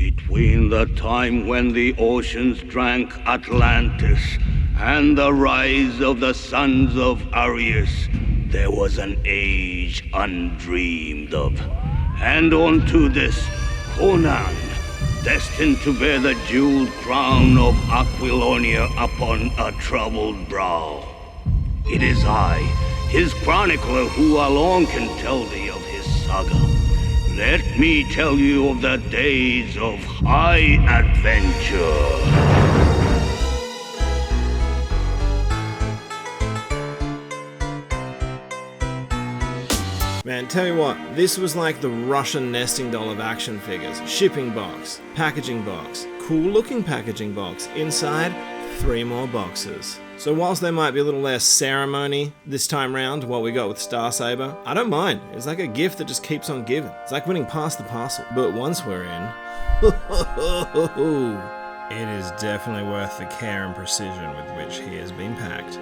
Between the time when the oceans drank Atlantis and the rise of the sons of Arius, there was an age undreamed of. And unto this, Conan, destined to bear the jeweled crown of Aquilonia upon a troubled brow. It is I, his chronicler, who alone can tell thee of his saga. Let me tell you of the days of high adventure. Man, tell you what, this was like the Russian nesting doll of action figures. Shipping box, packaging box, cool looking packaging box, inside 3 more boxes. So whilst there might be a little less ceremony this time round, what we got with Star Saber, I don't mind. It's like a gift that just keeps on giving. It's like winning past the parcel. But once we're in, it is definitely worth the care and precision with which he has been packed.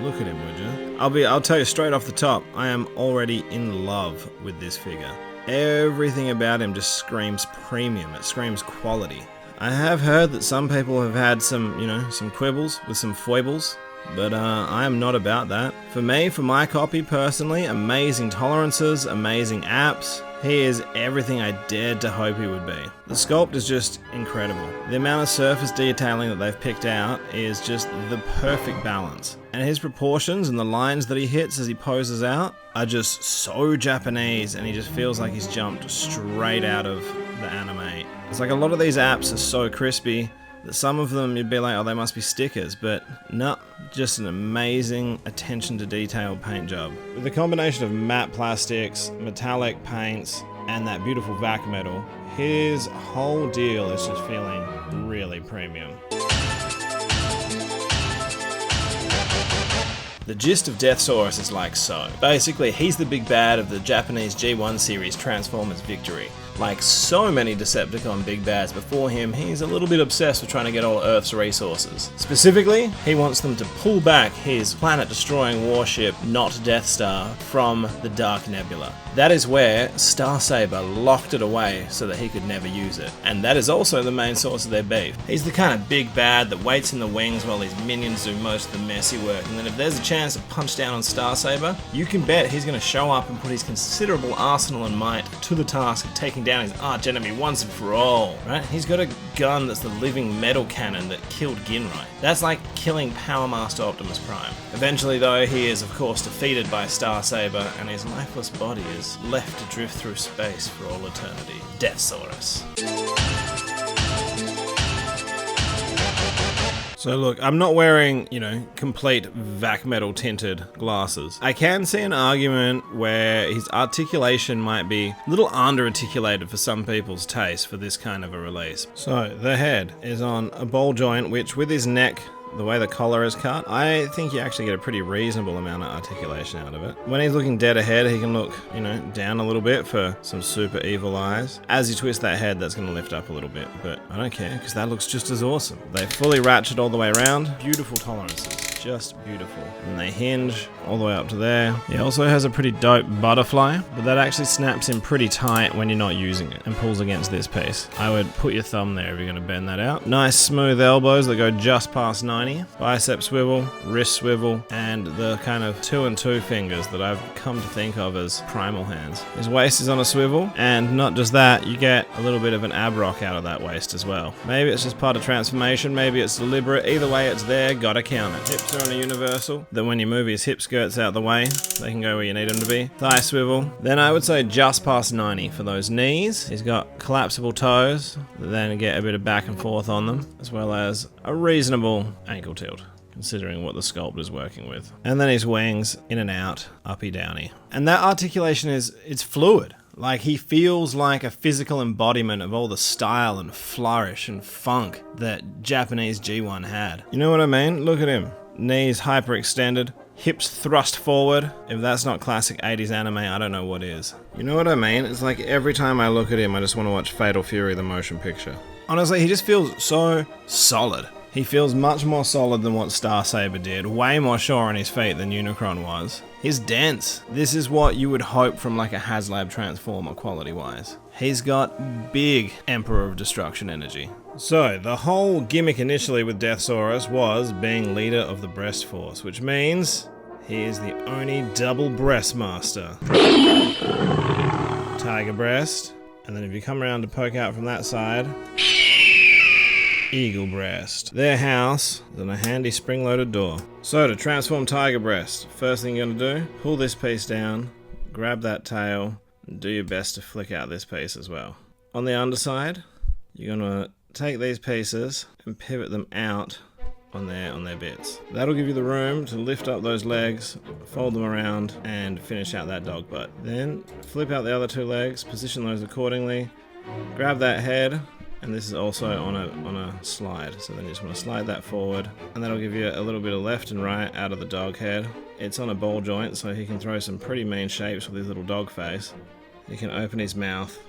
Look at him, would you? I'll tell you straight off the top, I am already in love with this figure. Everything about him just screams premium, it screams quality. I have heard that some people have had some, some quibbles with some foibles, but I am not about that. For me, for my copy personally, amazing tolerances, amazing apps. He is everything I dared to hope he would be. The sculpt is just incredible. The amount of surface detailing that they've picked out is just the perfect balance. And his proportions and the lines that he hits as he poses out are just so Japanese, and he just feels like he's jumped straight out of the anime. It's like a lot of these apps are so crispy that some of them you'd be like, oh, they must be stickers, but no, just an amazing attention to detail paint job. With the combination of matte plastics, metallic paints, and that beautiful vac metal, his whole deal is just feeling really premium. The gist of Deathsaurus is like so. Basically, he's the big bad of the Japanese G1 series Transformers Victory. Like so many Decepticon big bads before him, he's a little bit obsessed with trying to get all Earth's resources. Specifically, he wants them to pull back his planet-destroying warship, not Death Star, from the Dark Nebula. That is where Star Saber locked it away so that he could never use it. And that is also the main source of their beef. He's the kind of big bad that waits in the wings while his minions do most of the messy work, and then if there's a chance to punch down on Star Saber, you can bet he's going to show up and put his considerable arsenal and might to the task of taking down his arch enemy once and for all, right? He's got a gun that's the living metal cannon that killed Ginrai. That's like killing Power Master Optimus Prime. Eventually though, he is of course defeated by Star Saber, and his lifeless body is left to drift through space for all eternity. Deathsaurus. So look, I'm not wearing, complete vac metal tinted glasses. I can see an argument where his articulation might be a little under-articulated for some people's taste for this kind of a release. So the head is on a ball joint, which with his neck, the way the collar is cut, I think you actually get a pretty reasonable amount of articulation out of it. When he's looking dead ahead, he can look, down a little bit for some super evil eyes. As you twist that head, that's going to lift up a little bit, but I don't care, because that looks just as awesome. They fully ratchet all the way around. Beautiful tolerances. Just beautiful. And they hinge all the way up to there. He also has a pretty dope butterfly, but that actually snaps in pretty tight when you're not using it and pulls against this piece. I would put your thumb there if you're going to bend that out. Nice smooth elbows that go just past 90. Bicep swivel, wrist swivel, and the kind of 2 and 2 fingers that I've come to think of as primal hands. His waist is on a swivel, and not just that, you get a little bit of an ab rock out of that waist as well. Maybe it's just part of transformation, maybe it's deliberate. Either way, it's there, gotta count it. Hips are on a universal, that when you move his hip skirts out the way, they can go where you need them to be. Thigh swivel, then I would say just past 90 for those knees. He's got collapsible toes, that then get a bit of back and forth on them, as well as a reasonable ankle tilt, considering what the sculpt is working with. And then his wings, in and out, uppy downy. And that articulation it's fluid. Like, he feels like a physical embodiment of all the style and flourish and funk that Japanese G1 had. You know what I mean? Look at him. Knees hyperextended, hips thrust forward. If that's not classic 80s anime, I don't know what is. You know what I mean? It's like every time I look at him, I just want to watch Fatal Fury, the motion picture. Honestly, he just feels so solid. He feels much more solid than what Star Saber did, way more sure on his feet than Unicron was. He's dense. This is what you would hope from like a HASLAB transformer quality wise. He's got big Emperor of Destruction energy. So, the whole gimmick initially with Deathsaurus was being leader of the Breast Force, which means he is the only double breast master. Tiger breast, and then if you come around to poke out from that side, eagle breast. Their house is on a handy spring-loaded door. So to transform Tiger Breast, first thing you're going to do, pull this piece down, grab that tail, and do your best to flick out this piece as well. On the underside, you're going to take these pieces and pivot them out on their bits. That'll give you the room to lift up those legs, fold them around, and finish out that dog butt. Then flip out the other two legs, position those accordingly, grab that head, and this is also on a slide, so then you just want to slide that forward, and that'll give you a little bit of left and right out of the dog head. It's on a ball joint, so he can throw some pretty mean shapes with his little dog face. He can open his mouth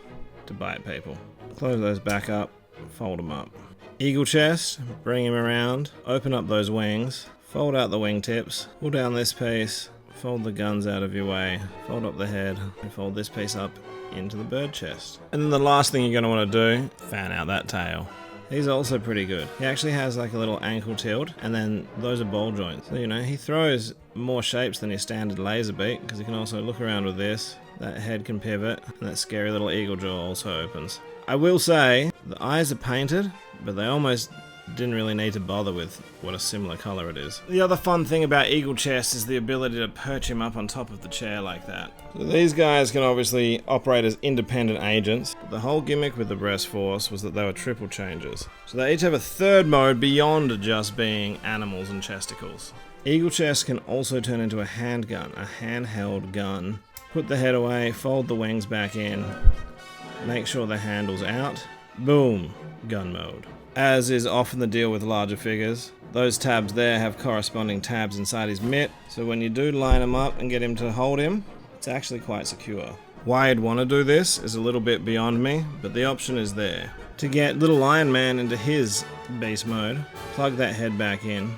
to bite people. Close those back up, fold them up. Eagle chest, bring him around, open up those wings, fold out the wingtips, pull down this piece, fold the guns out of your way, fold up the head, and fold this piece up into the bird chest. And then the last thing you're going to want to do, fan out that tail. He's also pretty good. He actually has like a little ankle tilt, and then those are ball joints. So, you know, he throws more shapes than his standard laser beat, because he can also look around with this. That head can pivot, and that scary little eagle jaw also opens. I will say, the eyes are painted, but they almost didn't really need to bother with what a similar color it is. The other fun thing about Eagle Chest is the ability to perch him up on top of the chair like that. So these guys can obviously operate as independent agents. The whole gimmick with the Breast Force was that they were triple changes. So they each have a third mode beyond just being animals and chesticles. Eagle Chest can also turn into a handgun, a handheld gun. Put the head away, fold the wings back in, make sure the handle's out, boom, gun mode. As is often the deal with larger figures, those tabs there have corresponding tabs inside his mitt, so when you do line him up and get him to hold him, it's actually quite secure. Why you'd want to do this is a little bit beyond me, but the option is there. To get little Iron Man into his beast mode, plug that head back in,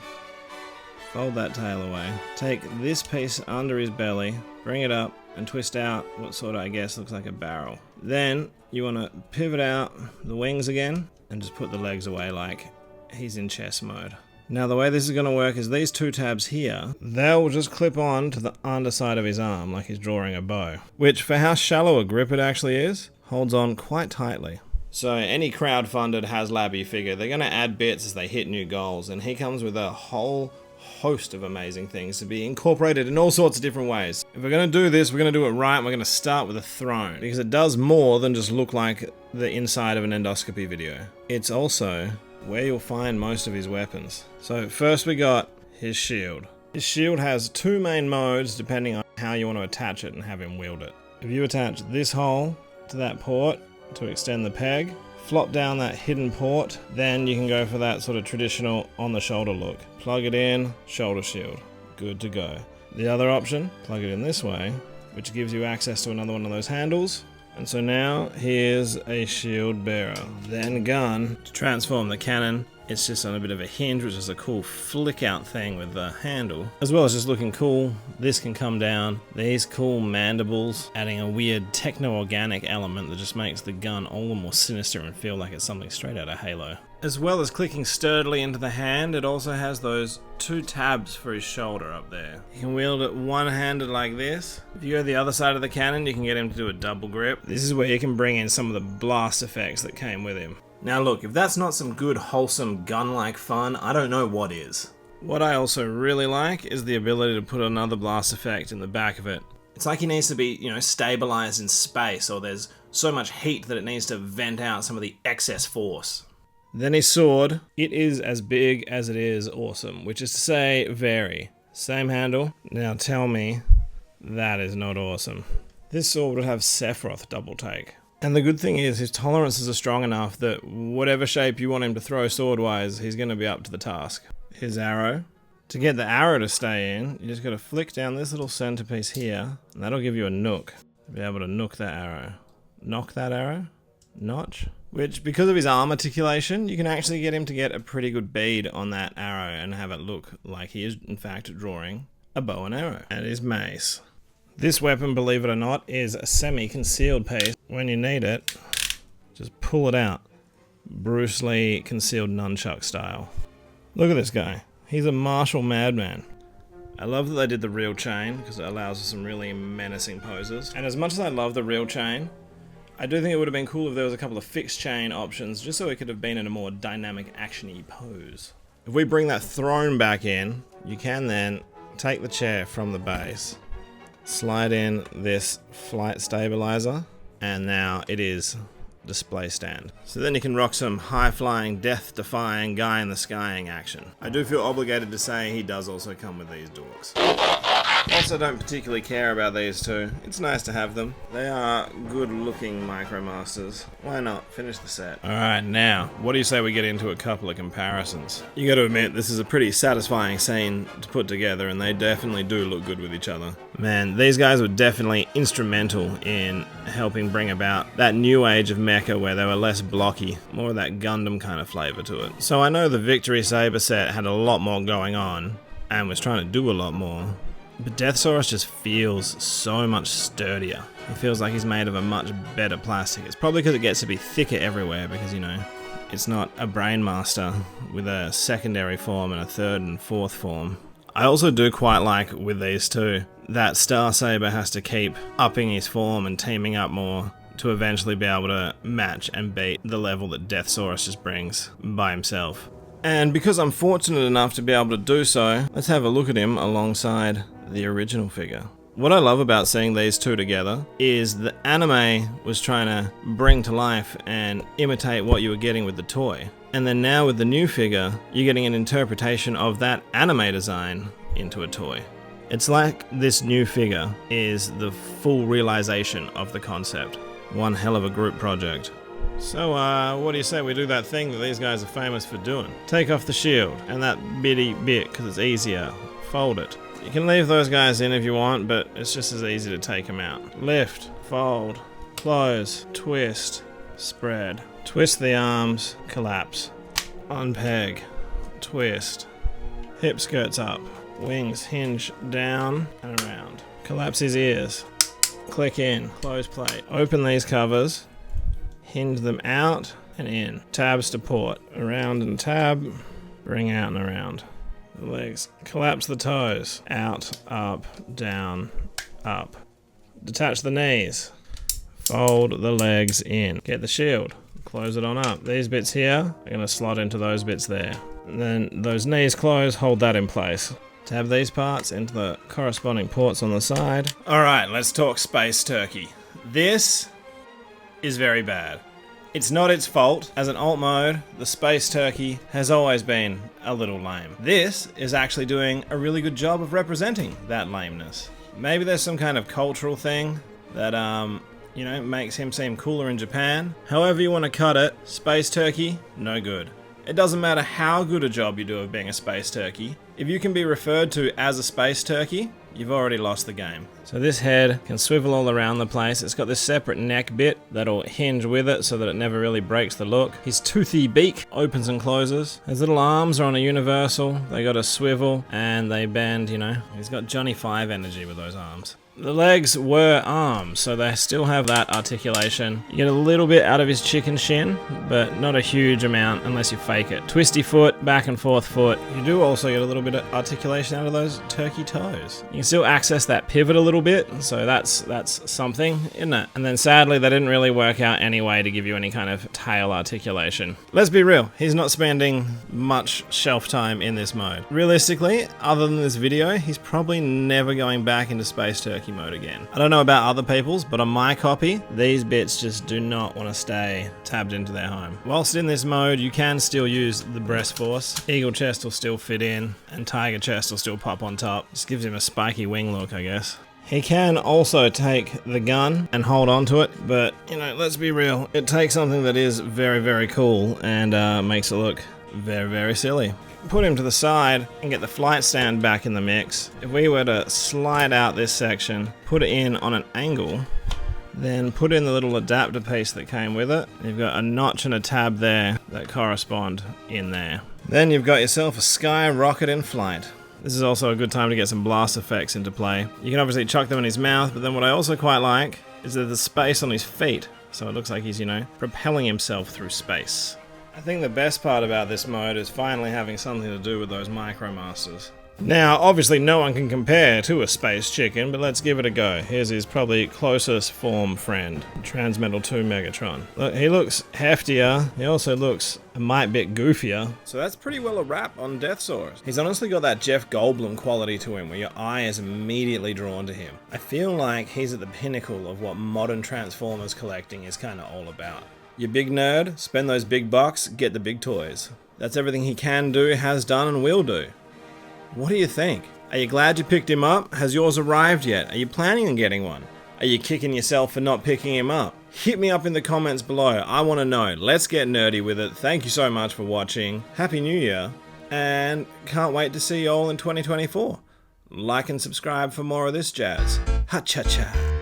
fold that tail away, take this piece under his belly, bring it up, and twist out what sort of, I guess, looks like a barrel. Then you want to pivot out the wings again, and just put the legs away like he's in chess mode. Now the way this is going to work is these two tabs here, they'll just clip on to the underside of his arm like he's drawing a bow, which for how shallow a grip it actually is, holds on quite tightly. So any crowd-funded HASLAB figure, they're going to add bits as they hit new goals, and he comes with a whole host of amazing things to be incorporated in all sorts of different ways. If we're going to do this, we're going to do it right, and we're going to start with a throne, because it does more than just look like the inside of an endoscopy video. It's also where you'll find most of his weapons. So first we got his shield. His shield has two main modes depending on how you want to attach it and have him wield it. If you attach this hole to that port to extend the peg, flop down that hidden port, then you can go for that sort of traditional on the shoulder look. Plug it in, shoulder shield, good to go. The other option, plug it in this way, which gives you access to another one of those handles. And so now here's a shield bearer. Then gun, to transform the cannon, it's just on a bit of a hinge, which is a cool flick out thing with the handle. As well as just looking cool, this can come down. These cool mandibles, adding a weird techno-organic element that just makes the gun all the more sinister and feel like it's something straight out of Halo. As well as clicking sturdily into the hand, it also has those two tabs for his shoulder up there. You can wield it one-handed like this. If you go to the other side of the cannon, you can get him to do a double grip. This is where you can bring in some of the blast effects that came with him. Now look, if that's not some good wholesome gun-like fun, I don't know what is. What I also really like is the ability to put another blast effect in the back of it. It's like he needs to be, stabilized in space, or there's so much heat that it needs to vent out some of the excess force. Then his sword, it is as big as it is awesome, which is to say, very. Same handle. Now tell me, that is not awesome. This sword would have Sephiroth double take. And the good thing is, his tolerances are strong enough that whatever shape you want him to throw sword-wise, he's going to be up to the task. His arrow. To get the arrow to stay in, you just got to flick down this little centerpiece here, and that'll give you a nook. Be able to nook that arrow. Knock that arrow. Notch. which, because of his arm articulation, you can actually get him to get a pretty good bead on that arrow and have it look like he is in fact drawing a bow and arrow. And his mace. This weapon, believe it or not, is a semi-concealed piece. When you need it, just pull it out. Bruce Lee concealed nunchuck style. Look at this guy. He's a martial madman. I love that they did the real chain because it allows for some really menacing poses. And as much as I love the real chain, I do think it would have been cool if there was a couple of fixed chain options just so it could have been in a more dynamic action-y pose. If we bring that throne back in, you can then take the chair from the base, slide in this flight stabilizer, and now it is display stand. So then you can rock some high-flying, death-defying, guy-in-the-skying action. I do feel obligated to say he does also come with these dorks. Also don't particularly care about these two. It's nice to have them. They are good-looking Micromasters. Why not? Finish the set. Alright, now, what do you say we get into a couple of comparisons? You gotta admit, this is a pretty satisfying scene to put together, and they definitely do look good with each other. Man, these guys were definitely instrumental in helping bring about that new age of mecha where they were less blocky, more of that Gundam kind of flavor to it. So I know the Victory Saber set had a lot more going on, and was trying to do a lot more. But Deathsaurus just feels so much sturdier. It feels like he's made of a much better plastic. It's probably because it gets to be thicker everywhere because, you know, it's not a Brainmaster with a secondary form and a third and fourth form. I also do quite like with these two that Star Saber has to keep upping his form and teaming up more to eventually be able to match and beat the level that Deathsaurus just brings by himself. And because I'm fortunate enough to be able to do so, let's have a look at him alongside the original figure. What I love about seeing these two together is the anime was trying to bring to life and imitate what you were getting with the toy. And then now with the new figure, you're getting an interpretation of that anime design into a toy. It's like this new figure is the full realization of the concept. One hell of a group project. So, what do you say we do that thing that these guys are famous for doing? Take off the shield, and that bitty bit, because it's easier. Fold it. You can leave those guys in if you want, but it's just as easy to take them out. Lift, fold, close, twist, spread. Twist the arms, collapse. Unpeg, twist. Hip skirts up. Wings hinge down and around. Collapse his ears. Click in, close plate. Open these covers. Hinge them out and in. Tabs to port. Around and tab. Bring out and around. The legs. Collapse the toes. Out, up, down, up. Detach the knees. Fold the legs in. Get the shield. Close it on up. These bits here are going to slot into those bits there. And then those knees close, hold that in place. Tab these parts into the corresponding ports on the side. Alright, let's talk Space Turkey. This is very bad. It's not its fault. As an alt mode, the Space Turkey has always been a little lame. This is actually doing a really good job of representing that lameness. Maybe there's some kind of cultural thing that, you know, makes him seem cooler in Japan. However you want to cut it, Space Turkey, no good. It doesn't matter how good a job you do of being a Space Turkey. If you can be referred to as a Space Turkey, you've already lost the game. So this head can swivel all around the place. It's got this separate neck bit that'll hinge with it so that it never really breaks the look. His toothy beak opens and closes. His little arms are on a universal. They got a swivel and they bend, you know. He's got Johnny 5 energy with those arms. The legs were arms, so they still have that articulation. You get a little bit out of his chicken shin, but not a huge amount unless you fake it. Twisty foot, back and forth foot. You do also get a little bit of articulation out of those turkey toes. You can still access that pivot a little bit, so that's something, isn't it? And then sadly, they didn't really work out anyway to give you any kind of tail articulation. Let's be real, he's not spending much shelf time in this mode. Realistically, other than this video, he's probably never going back into Space Turkey mode again. I don't know about other people's, but on my copy, these bits just do not want to stay tabbed into their home. Whilst in this mode, you can still use the breast force. Eagle chest will still fit in, and tiger chest will still pop on top. Just gives him a spiky wing look, I guess. He can also take the gun and hold on to it, but, you know, let's be real. It takes something that is very, very cool and makes it look very, very silly. Put him to the side and get the flight stand back in the mix. If we were to slide out this section, put it in on an angle, Then put in the little adapter piece that came with it. You've got a notch and a tab there that correspond in there. Then you've got yourself a sky rocket in flight. This is also a good time to get some blast effects into play. You can obviously chuck them in his mouth, but then what I also quite like is that there's space on his feet. So it looks like he's, you know, propelling himself through space. I think the best part about this mode is finally having something to do with those MicroMasters. Now, obviously no one can compare to a Space Chicken, but let's give it a go. Here's his probably closest form friend, Transmetal 2 Megatron. Look, he looks heftier, he also looks a mite bit goofier. So that's pretty well a wrap on Deathsaurus. He's honestly got that Jeff Goldblum quality to him, where your eye is immediately drawn to him. I feel like he's at the pinnacle of what modern Transformers collecting is kind of all about. You big nerd, spend those big bucks, get the big toys. That's everything he can do, has done, and will do. What do you think? Are you glad you picked him up? Has yours arrived yet? Are you planning on getting one? Are you kicking yourself for not picking him up? Hit me up in the comments below. I want to know. Let's get nerdy with it. Thank you so much for watching. Happy New Year. And can't wait to see you all in 2024. Like and subscribe for more of this jazz. Ha-cha-cha.